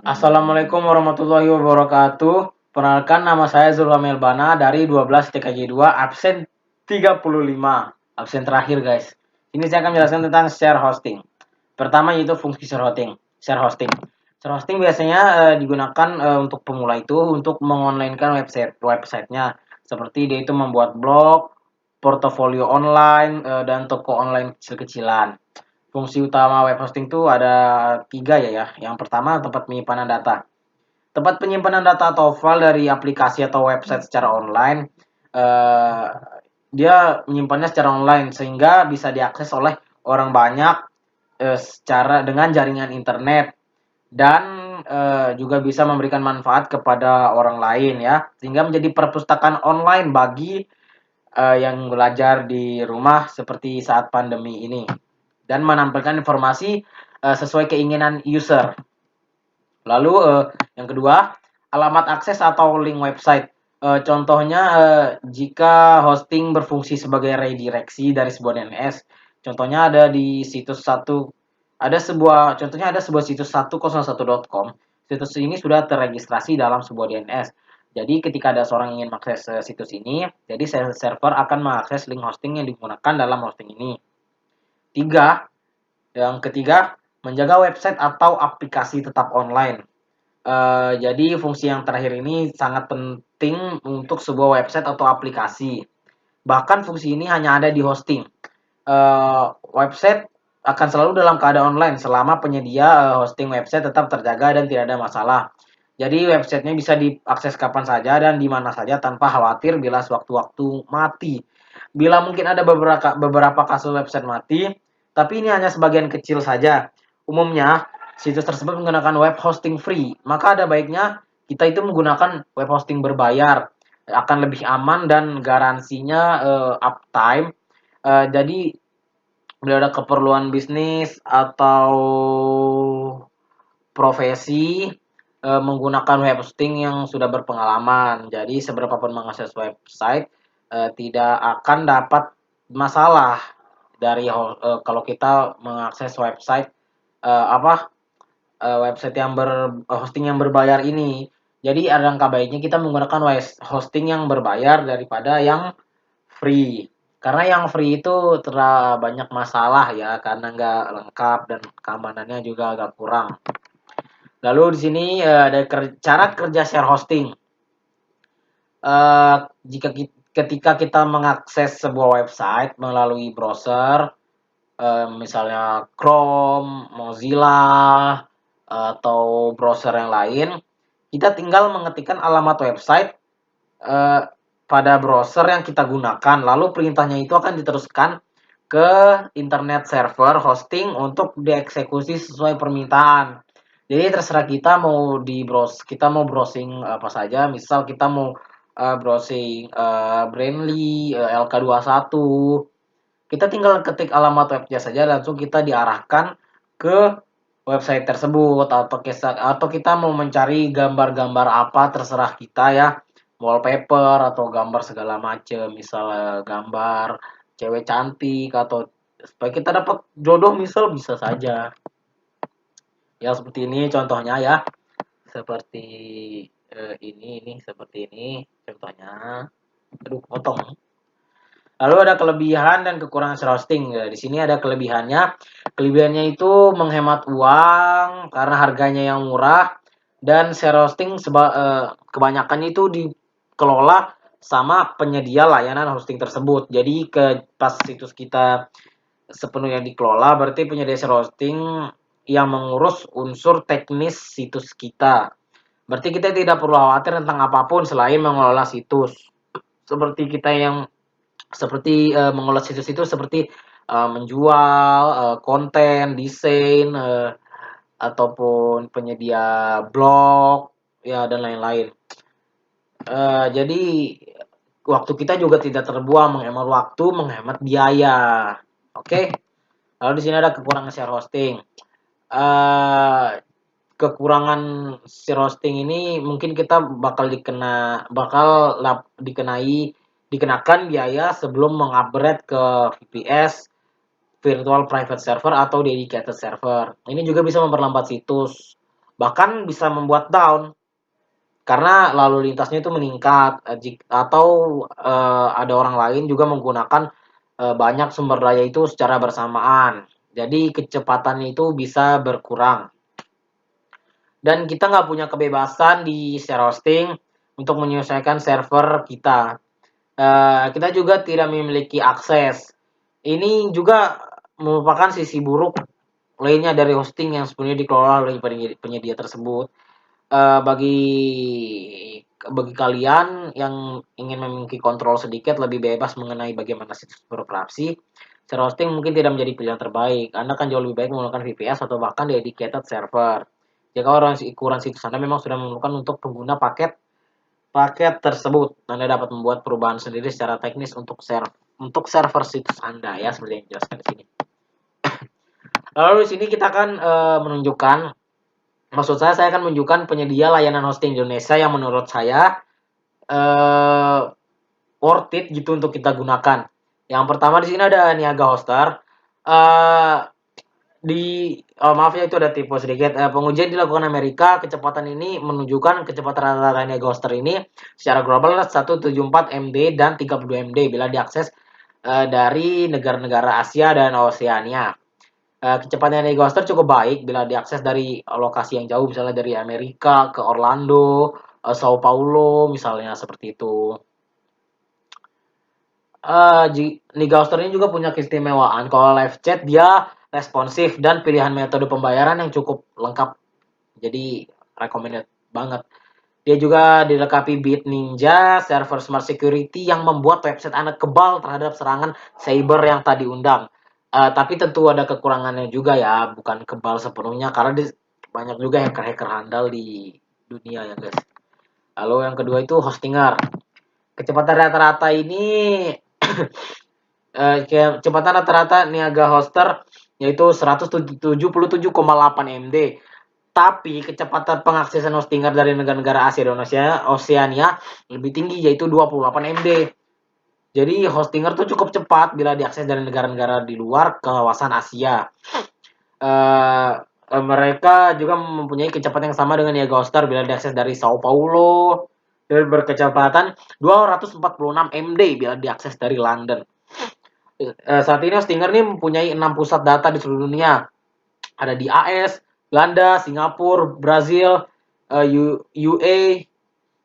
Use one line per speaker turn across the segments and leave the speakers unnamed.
Assalamualaikum warahmatullahi wabarakatuh. Perkenalkan, nama saya Zulfamil Bana dari 12 TKJ 2 absen 35. Absen terakhir, guys. Ini saya akan menjelaskan tentang share hosting. Pertama yaitu fungsi share hosting. Share hosting. Share hosting biasanya digunakan untuk pemula itu untuk mengonlinekan websitenya. Seperti dia itu membuat blog, portofolio online, dan toko online kecil-kecilan. Fungsi utama web hosting itu ada 3 ya. Yang pertama, tempat penyimpanan data. Tempat penyimpanan data atau file dari aplikasi atau website secara online, eh, dia menyimpannya secara online sehingga bisa diakses oleh orang banyak secara dengan jaringan internet, dan juga bisa memberikan manfaat kepada orang lain ya, sehingga menjadi perpustakaan online bagi yang belajar di rumah seperti saat pandemi ini, dan menampilkan informasi sesuai keinginan user. Lalu yang kedua, alamat akses atau link website. Contohnya jika hosting berfungsi sebagai redireksi dari sebuah DNS. Contohnya ada di situs satu, contohnya ada sebuah situs 101.com. Situs ini sudah terregistrasi dalam sebuah DNS. Jadi ketika ada seorang ingin mengakses situs ini, jadi server akan mengakses link hosting yang digunakan dalam hosting ini. Yang ketiga, menjaga website atau aplikasi tetap online. Jadi fungsi yang terakhir ini sangat penting untuk sebuah website atau aplikasi. Bahkan fungsi ini hanya ada di hosting. Website akan selalu dalam keadaan online selama penyedia hosting website tetap terjaga dan tidak ada masalah. Jadi websitenya bisa diakses kapan saja dan di mana saja tanpa khawatir bila sewaktu-waktu mati. Bila mungkin ada beberapa kasus website mati, tapi ini hanya sebagian kecil saja. Umumnya, situs tersebut menggunakan web hosting free. Maka ada baiknya kita itu menggunakan web hosting berbayar. Akan lebih aman dan garansinya uptime. Jadi, bila ada keperluan bisnis atau profesi, menggunakan web hosting yang sudah berpengalaman. Jadi, seberapa pun mengakses website, tidak akan dapat masalah dari kalau kita mengakses website website yang hosting yang berbayar ini. Jadi alangkah baiknya kita menggunakan hosting yang berbayar daripada yang free. Karena yang free itu terlalu banyak masalah ya, karena nggak lengkap dan keamanannya juga agak kurang. Lalu di sini ada cara kerja share hosting. Uh, jika ketika kita mengakses sebuah website melalui browser, misalnya Chrome, Mozilla, atau browser yang lain, kita tinggal mengetikkan alamat website pada browser yang kita gunakan, lalu perintahnya itu akan diteruskan ke internet server hosting untuk dieksekusi sesuai permintaan. Jadi terserah kita mau kita mau browsing apa saja, misal kita mau browsing Brandly, LK21, kita tinggal ketik alamat webnya saja, langsung kita diarahkan ke website tersebut, atau kita mau mencari gambar-gambar apa terserah kita ya, wallpaper atau gambar segala macam, misal gambar cewek cantik atau supaya kita dapat jodoh misal, bisa saja. Ya seperti ini contohnya ya. Seperti ini seperti ini contohnya. Aduh, potong. Lalu ada kelebihan dan kekurangan share hosting. Ya, di sini ada kelebihannya. Kelebihannya itu menghemat uang karena harganya yang murah, dan share hosting kebanyakan itu dikelola sama penyedia layanan hosting tersebut. Jadi pas situs kita sepenuhnya dikelola, berarti penyedia share hosting yang mengurus unsur teknis situs kita. Berarti kita tidak perlu khawatir tentang apapun selain mengelola situs. Seperti mengelola situs itu seperti menjual konten, desain, ataupun penyedia blog ya dan lain-lain. Jadi waktu kita juga tidak terbuang, menghemat waktu, menghemat biaya. Oke. Lalu di sini ada kekurangan share hosting. Kekurangan share hosting ini mungkin kita bakal dikenakan biaya sebelum mengupgrade ke VPS, virtual private server atau dedicated server. Ini juga bisa memperlambat situs. bahkan bisa membuat down karena lalu lintasnya itu meningkat, atau ada orang lain juga menggunakan banyak sumber daya itu secara bersamaan. Jadi kecepatannya itu bisa berkurang. Dan kita nggak punya kebebasan di share hosting untuk menyesuaikan server kita. Kita juga tidak memiliki akses. Ini juga merupakan sisi buruk lainnya dari hosting yang sebenarnya dikelola oleh penyedia tersebut. Bagi kalian yang ingin memiliki kontrol sedikit lebih bebas mengenai bagaimana situs beroperasi, share hosting mungkin tidak menjadi pilihan terbaik. Anda kan jauh lebih baik menggunakan VPS atau bahkan dedicated server. Jika ukuran situs Anda memang sudah memerlukan untuk pengguna paket tersebut, Anda dapat membuat perubahan sendiri secara teknis untuk server situs Anda ya, seperti yang dijelaskan di sini. Lalu di sini kita akan menunjukkan, maksud saya akan menunjukkan penyedia layanan hosting Indonesia yang menurut saya worth it gitu untuk kita gunakan. Yang pertama di sini ada Niaga Hoster. Maaf ya, itu ada tipe sedikit. Pengujian dilakukan Amerika. Kecepatan ini menunjukkan kecepatan rata-rata Niaga Hoster ini secara global 174 MB dan 32 MB bila diakses dari negara-negara Asia dan Oseania. Kecepatan Niaga Hoster cukup baik bila diakses dari lokasi yang jauh, misalnya dari Amerika ke Orlando, Sao Paulo, misalnya seperti itu. Niaga Hoster ini juga punya keistimewaan. Kalau live chat dia responsif dan pilihan metode pembayaran yang cukup lengkap. Jadi recommended banget. Dia juga dilengkapi Bit Ninja server smart security yang membuat website Anda kebal terhadap serangan cyber yang tadi undang. Tapi tentu ada kekurangannya juga ya, bukan kebal sepenuhnya karena banyak juga hacker-hacker handal di dunia ya guys. Lalu yang kedua itu Hostinger. Kecepatan rata-rata ini kecepatan rata-rata Niaga Hoster yaitu 177,8 MB. Tapi kecepatan pengaksesan Hostinger dari negara-negara Asia dan Oceania lebih tinggi yaitu 28 MB. Jadi Hostinger tuh cukup cepat bila diakses dari negara-negara di luar kawasan Asia. Mereka juga mempunyai kecepatan yang sama dengan Niaga Hoster bila diakses dari Sao Paulo dan berkecepatan 246 MB bila diakses dari London. Saat ini Hostinger ini mempunyai 6 pusat data di seluruh dunia. Ada di AS, Belanda, Singapura, Brazil, UA,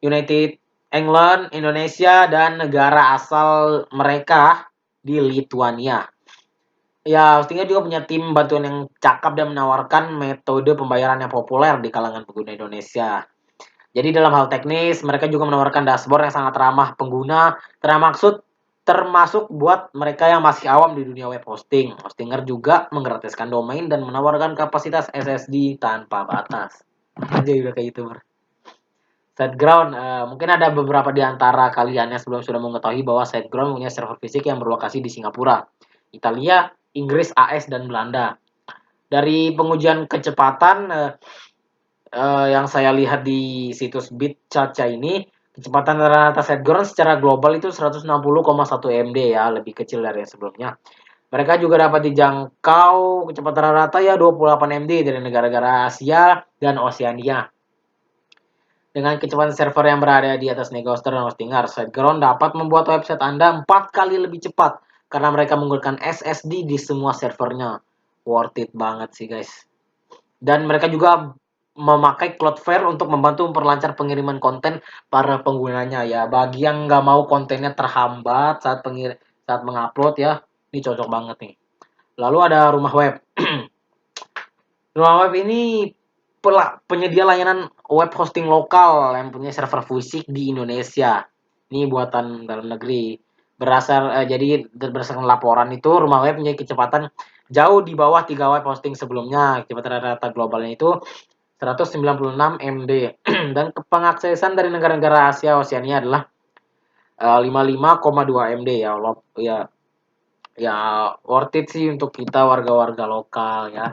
United England, Indonesia, dan negara asal mereka di Lithuania. Ya, Hostinger juga punya tim bantuan yang cakap dan menawarkan metode pembayaran yang populer di kalangan pengguna Indonesia. Jadi dalam hal teknis, mereka juga menawarkan dashboard yang sangat ramah pengguna, termasuk buat mereka yang masih awam di dunia web hosting. Hostinger juga menggratiskan domain dan menawarkan kapasitas SSD tanpa batas. Aja udah kayak gitu, SiteGround, mungkin ada beberapa di antara kalian yang sebelum sudah mengetahui bahwa SiteGround punya server fisik yang berlokasi di Singapura, Italia, Inggris, AS, dan Belanda. Dari pengujian kecepatan yang saya lihat di situs BitChacha ini, kecepatan rata-rata SiteGround secara global itu 160,1 MB ya, lebih kecil dari yang sebelumnya. Mereka juga dapat dijangkau kecepatan rata-rata ya 28 MB dari negara-negara Asia dan Oseania. Dengan kecepatan server yang berada di atas Niaga Hoster dan Hostinger, SiteGround dapat membuat website Anda 4 kali lebih cepat karena mereka menggunakan SSD di semua servernya. Worth it banget sih guys. Dan mereka juga memakai Cloudflare untuk membantu memperlancar pengiriman konten para penggunanya ya. Bagi yang nggak mau kontennya terhambat saat mengupload ya, ini cocok banget nih. Lalu ada Rumah Web. Rumah Web ini penyedia layanan web hosting lokal yang punya server fisik di Indonesia. Ini buatan dalam negeri. Jadi berdasarkan laporan itu, Rumah Web punya kecepatan jauh di bawah 3 web hosting sebelumnya. Kecepatan rata-rata globalnya itu 196 MB dan pengaksesan dari negara-negara Asia Oseania adalah 55,2 MB ya. Ya worth it sih untuk kita warga-warga lokal ya.